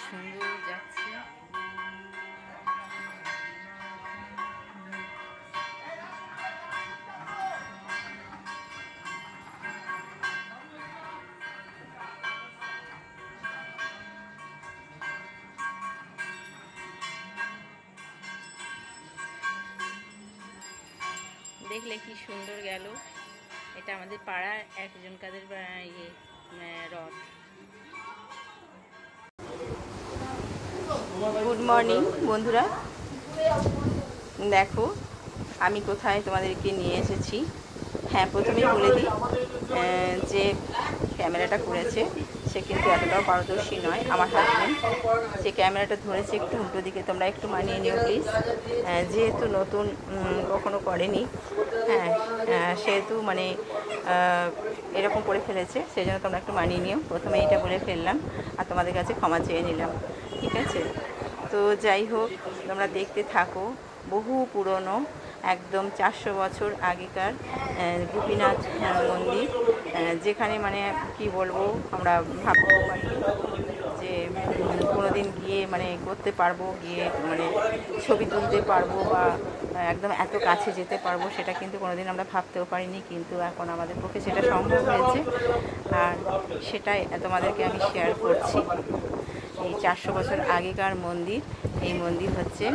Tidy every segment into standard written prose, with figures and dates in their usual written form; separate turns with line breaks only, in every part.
সুন্দর যাচ্ছে। দেখলে কি সুন্দর গেল। এটা আমাদের পাড়ার একজন কাদের রথ। গুড মর্নিং বন্ধুরা, দেখো আমি কোথায় তোমাদেরকে নিয়ে এসেছি। হ্যাঁ, প্রথমেই বলে দিই যে ক্যামেরাটা করেছে সে কিন্তু এতটাও পারদর্শী নয়। আমার হাজব্যান্ড যে ক্যামেরাটা ধরেছে একটু উল্টো দিকে, তোমরা একটু মানিয়ে নিও প্লিজ। যেহেতু নতুন, কখনো করেনি, হ্যাঁ সেহেতু মানে এরকম করে ফেলেছে, সেই জন্য তোমরা একটু মানিয়ে নিও। প্রথমে এইটা বলে ফেললাম আর তোমাদের কাছে ক্ষমা চেয়ে নিলাম, ঠিক আছে? তো যাই হোক, তোমরা দেখতে থাকো। বহু পুরনো, একদম 400 বছর আগেকার গোপীনাথ মন্দির, যেখানে মানে কি বলবো, আমরা ভাবতেও পারি যে কোনো দিন গিয়ে মানে করতে পারবো, গিয়ে মানে ছবি তুলতে পারবো বা একদম এত কাছে যেতে পারবো, সেটা কিন্তু কোনোদিন আমরা ভাবতেও পারিনি। কিন্তু এখন আমাদের পক্ষে সেটা সম্ভব হয়েছে, আর সেটাই তোমাদেরকে আমি শেয়ার করছি। এই 400 বছর আগেকার মন্দির। এই মন্দির হচ্ছে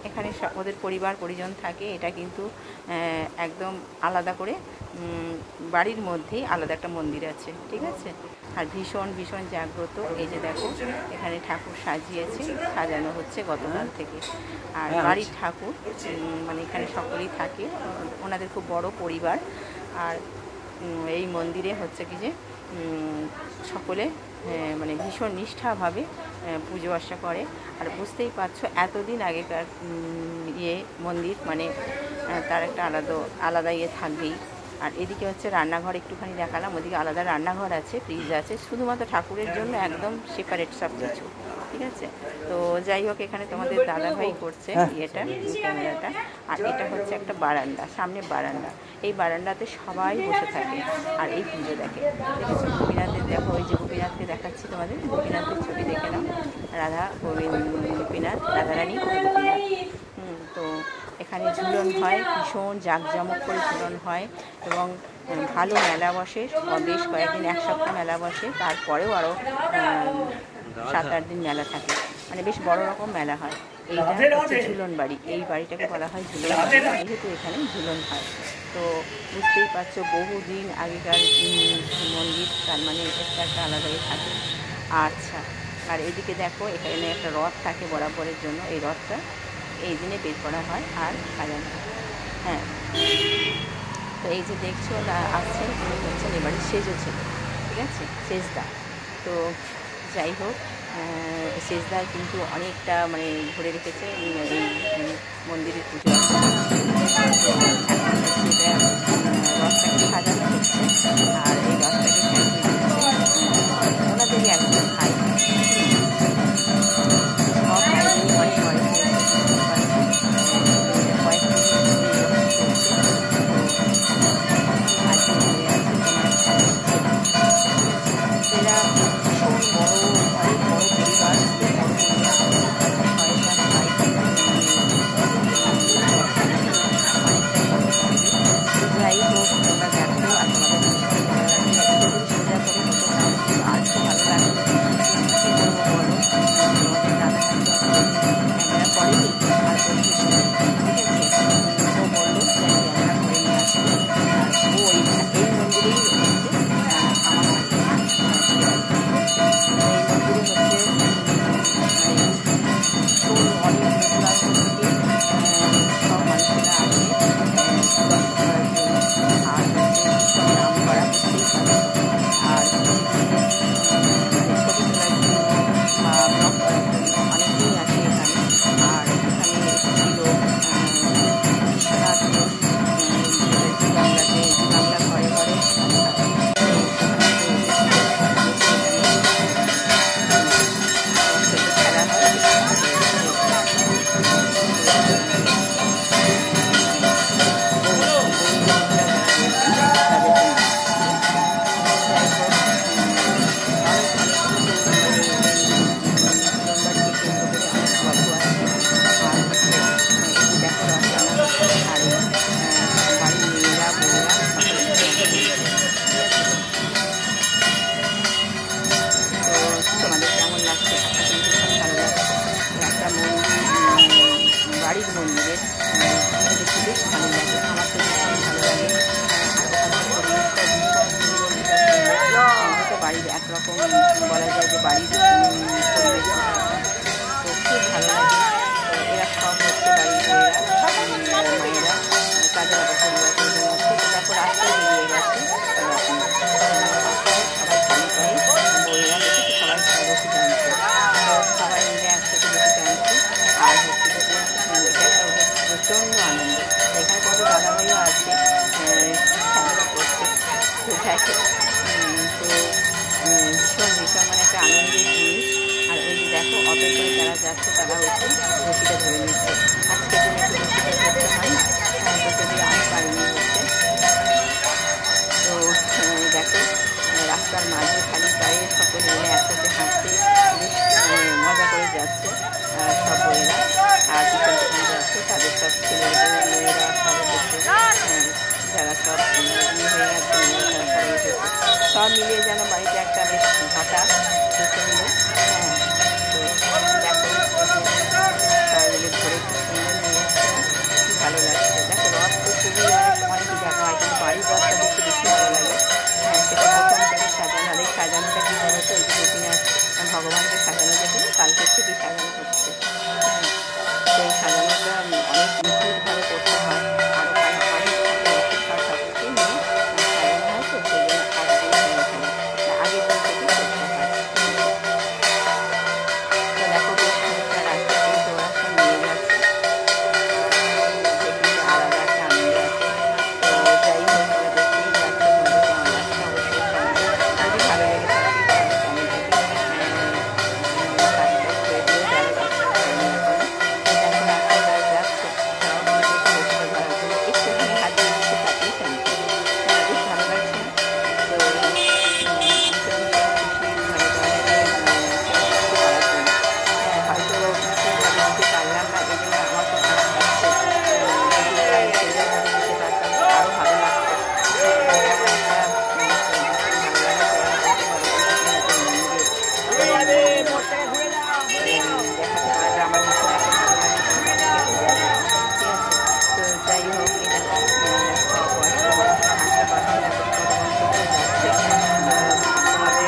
এখানে ওদের পরিবার পরিজন থাকে। এটা কিন্তু একদম আলাদা করে বাড়ির মধ্যেই আলাদা একটা মন্দির আছে, ঠিক আছে? আর ভীষণ ভীষণ জাগ্রত। এই যে দেখো এখানে ঠাকুর সাজিয়েছে, সাজানো হচ্ছে গতকাল থেকে। আর বাড়ির ঠাকুর মানে এখানে সকলেই থাকে, ওনাদের খুব বড় পরিবার। আর এই মন্দিরে হচ্ছে কি যে সকলে মানে ভীষণ নিষ্ঠাভাবে পুজো আর্চা করে। আর বুঝতেই পারছো এতদিন আগেকার মন্দির, মানে তার একটা আলাদা থাকবেই। আর এদিকে হচ্ছে রান্নাঘর, একটুখানি দেখালাম। ওদিকে আলাদা রান্নাঘর আছে, ফ্রিজ আছে, শুধুমাত্র ঠাকুরের জন্য একদম সেপারেট সব কিছু, ঠিক আছে? তো যাই হোক, এখানে তোমাদের দাদাভাই করছে ক্যামেরাটা। আর এটা হচ্ছে একটা বারান্দা, সামনে বারান্দা। এই বারান্দাতে সবাই বসে থাকে আর এই পুজো দেখে, ঠিক আছে? গোপীনাথের দেখো, ওই যে গোপীনাথকে দেখাচ্ছি তোমাদের, গোপীনাথের ছবি দেখে নাও। রাধা গোপীনাথ, রাধারানী গোপীনাথ। তো এখানে ঝুলন হয়, ভীষণ জাঁকজমক করে ঝুলন হয় এবং ভালো মেলা বসে। বেশ কয়েকদিন, এক সপ্তাহ মেলা বসে, তারপরেও আরও 7-8 দিন মেলা থাকে, মানে বেশ বড় রকম মেলা হয়। এইটা হচ্ছে ঝুলন বাড়ি, এই বাড়িটাকে বলা হয় ঝুলন বাড়ি, যেহেতু এখানে ঝুলন হয়। তো বুঝতেই পারছো বহুদিন আগেকার মন্দির, তার মানে একটা আলাদাই থাকে। আচ্ছা, আর এদিকে দেখো এখানে একটা রথ থাকে বরাবরের জন্য। এই রথটা এই দিনে বের করা হয় আর সাজানো হয়। হ্যাঁ, তো এই যে দেখছো আসছেন, উনি হচ্ছেন এবারে সেজো ছেলে, ঠিক আছে? সেজদা। তো যাই হোক, সেজদায় কিন্তু অনেকটা মানে ধরে রেখেছে এই মন্দিরের পুজো। রথটাকে সাজানো হচ্ছে আর এই রথটাকে সাজিয়ে দিচ্ছে ওনাদেরই একজন ভাই। সব ভাইদেরই অনেক বয়স বসিটা ধরে নিচ্ছে। আজকের জন্য একটু বসিটা ধরতে হয় না, তো যদি আমি পারিনি হচ্ছে। তো দেখো রাস্তার মাঝে খালি পায়ে সকলে মিলে একসাথে হাঁটতে বেশ মজা করে যাচ্ছে সব বইয়েরা। আর পিছন পিছন যাচ্ছে তাদের সব ছেলেরা মেয়েরা সব এসেছে, যারা সব বিয়ে হয়ে গেছে মেয়েরা তারা সবাই এসেছে। সব মিলিয়ে যেন বাড়িতে একটা বেশ ঘটা প্রচণ্ড। তো দেখো সবাই মিলে ঘুরে খুব সুন্দর নিয়ে যাচ্ছে, খুব ভালো লাগছে। দেখো রথ তো খুবই অনেকই দেখা হয়, কিন্তু বাড়ির রথটা দেখতে বেশি ভালো লাগে। সেটা প্রথম থেকে সাজানো, আর এই সাজানোটা কী বলো তো, এই যে গোপীনাথ ভগবানকে সাজানো যেগুলো কালকের থেকেই সাজানো হচ্ছে। সেই সাজানোটা অনেক নিখুঁতভাবে করতে হয়, আর ওখানে অনেক সব ঠাকুরকে নিয়ে সাজানো হয়, তো সেই জন্য একদিন আগের দিন থেকেই করতে হয়। তো দেখো বেশ খানিকটা রাস্তা কিন্তু ওরা সব নিয়ে যাচ্ছে, কিন্তু আলাদা একটা আনন্দ আছে। তো যাই হোক ওরা দেখতেই যাচ্ছে, তোমাদের কেমন লাগছে অবশ্যই জানাবে। যদি ভালো লেগে থাকে তাহলে চ্যানেলটাকে সাবস্ক্রাইব করে দিও যারা সাবস্ক্রাইব করেনি এখনো। দেখো রাস্তায় যারা যাচ্ছে তারাও কিন্তু একটু বসে ধরার জন্য একটুখানি হাজিয়ে দিচ্ছে, তাতেই শান্তি। বেশ ভালো লাগছে। তো ভীষণ খুশি মানে তোমাদেরকে করতে পারার জন্য। হয়তো ঠিকভাবে দিতে পারলাম না, এই জন্য আমার খুব খারাপ লাগছে। যদি সেইভাবে দিতে পারতাম আরও ভালো লাগতো। এরকম একটা ভালো লাগা বলতে পারো গোপীনাথের মন্দির দেখাতে পারাটা আমার ভীষণ একটা ভালো লাগে, তোমাদেরকে বলতে। ঠিক আছে, তো যাই হোক এই দেখো সব বয়স্ক মানুষরা হাঁটতে পারছে না, ভগবান করতে যাচ্ছে। তোমাদের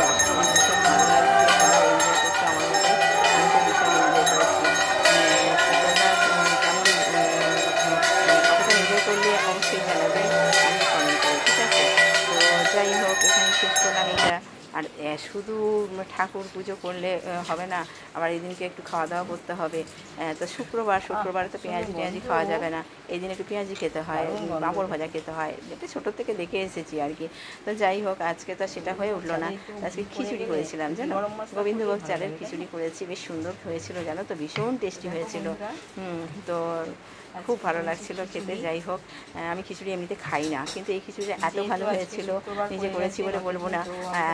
আসতে আমার ভীষণ ভালো লাগছে, তোমরা এনজয় করছো আমার মতোই, আমি তো ভীষণ এনজয় করেছি। তোমরা কেমন কতটা এনজয় করলে অবশ্যই জানাবে, আমি কমেন্ট করে। ঠিক আছে, তো যাই হোক এখানে শেষ করলাম এটা। আর শুধু ঠাকুর পুজো করলে হবে না, আবার এই দিনকে একটু খাওয়া দাওয়া করতে হবে। তো শুক্রবার তো পেঁয়াজি খাওয়া যাবে না, এই দিন একটু পেঁয়াজি খেতে হয়, পাঁপড় ভাজা খেতে হয়, যেটা ছোটোর থেকে দেখে এসেছি আর কি। তো যাই হোক আজকে তো সেটা হয়ে উঠলো না, আজকে খিচুড়ি করেছিলাম জানো, গোবিন্দভোগ চালের খিচুড়ি করেছি, বেশ সুন্দর হয়েছিল জানো তো, ভীষণ টেস্টি হয়েছিল। তো খুব ভালো লাগছিল খেতে। যাই হোক আমি খিচুড়ি এমনিতে খাই না, কিন্তু এই খিচুড়িটা এত ভালো হয়েছিল, নিজে করেছি বলে বলবো না,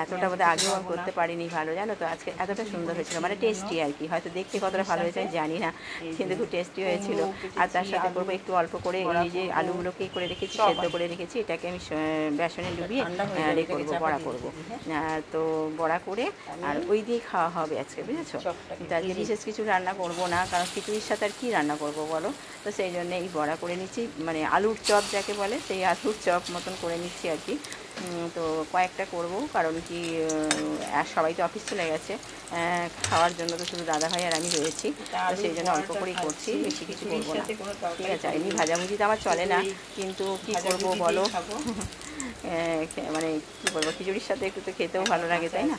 এতটা বোধহয় আগেও আমি করতে পারিনি ভালো জানো তো, আজকে এতটা সুন্দর হয়েছিল, মানে টেস্টি আর কি। হয়তো দেখতে কতটা ভালো হয়েছে আমি জানি না, কিন্তু খুব টেস্টি হয়েছিল। আর তার সাথে করবো একটু অল্প করে এই যে আলুগুলোকেই করে রেখেছি, সেদ্ধ করে রেখেছি, এটাকে আমি বেসনে ডুবিয়ে করবো, বড়া করবো। তো বড়া করে আর ওই দিয়ে খাওয়া হবে আজকে, বুঝেছো। তার বিশেষ কিছু রান্না করবো না, কারণ খিচুড়ির সাথে আর কী রান্না করবো বলো। তো সেই জন্য এই বড়া করে নিচ্ছি, মানে আলুর চপ যাকে বলে, সেই আলুর চপ মতন করে নিচ্ছি আর কি। তো কয়েকটা করব, কারণ কি সবাই তো অফিস চলে গেছে, খাওয়ার জন্য তো শুধু দাদাভাই আর আমি রয়েছি, তো সেই জন্য অল্প করেই করছি, বেশি কিছু করবো না। ঠিক আছে, এমনি ভাজাভুজি তো আমার চলে না, কিন্তু কী করবো বলো, মানে কী বলবো, খিচুড়ির সাথে একটু তো খেতেও ভালো লাগে তাই না,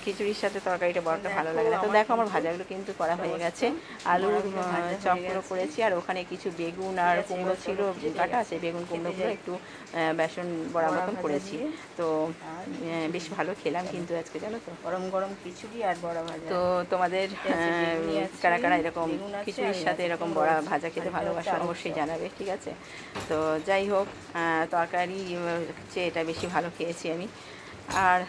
খিচুড়ির সাথে তরকারিটা বড়টা ভালো লাগে না। তো দেখো আমার ভাজাগুলো কিন্তু করা হয়ে গেছে, আলুর চপগুলো করেছি, আর ওখানে কিছু বেগুন আর কুমড়ো ছিল কাটা, সেই বেগুন কুমড়োগুলো একটু বেসন বড়া মতন করেছি। তো বেশ ভালো খেলাম কিন্তু আজকে জানো তো, গরম গরম খিচুড়ি আর বড়া ভাজা। তো তোমাদের কারা কারা এরকম খিচুড়ির সাথে এরকম বড়া ভাজা খেতে ভালোবাসো অবশ্যই জানাবে। ঠিক আছে, তো যাই হোক তরকারি চেয়ে এটা বেশি ভালো খেয়েছি আমি। আর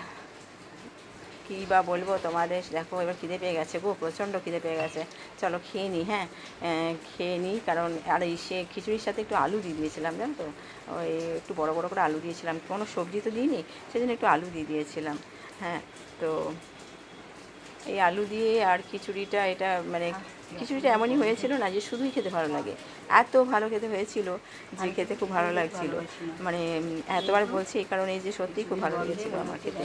কী বা বলবো তোমাদের, দেখো এবার খিদে পেয়ে গেছে গো, প্রচণ্ড খিদে পেয়ে গেছে, চলো খেয়ে নিই। হ্যাঁ খেয়ে নিই, কারণ আর এই সে খিচুড়ির সাথে একটু আলু দিয়ে দিয়েছিলাম জানো তো, ওই একটু বড় বড় করে আলু দিয়েছিলাম, কোনো সবজি তো দিইনি, সেজন্য একটু আলু দিয়ে দিয়েছিলাম। হ্যাঁ তো এই আলু দিয়ে আর খিচুড়িটা, এটা মানে খিচুড়িটা এমনই হয়েছিল না যে শুধুই খেতে ভালো লাগে, এত ভালো খেতে হয়েছিল যে খেতে খুব ভালো লাগছিল, মানে এতবার বলছি এই কারণে যে সত্যিই খুব ভালো লেগেছিলো আমার খেতে।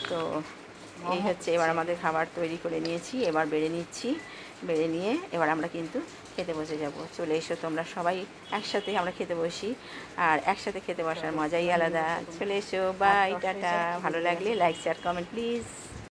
তো এই হচ্ছে, এবার আমাদের খাবার তৈরি করে নিয়েছি, এবার বেড়ে নিচ্ছি, বেড়ে নিয়ে এবার আমরা কিন্তু খেতে বসে যাব। চলে এসো তোমরা সবাই, একসাথে আমরা খেতে বসি, আর একসাথে খেতে বসার মজাই আলাদা। চলে এসো, বাই, টাটা। ভালো লাগলে লাইক শেয়ার কমেন্ট প্লিজ।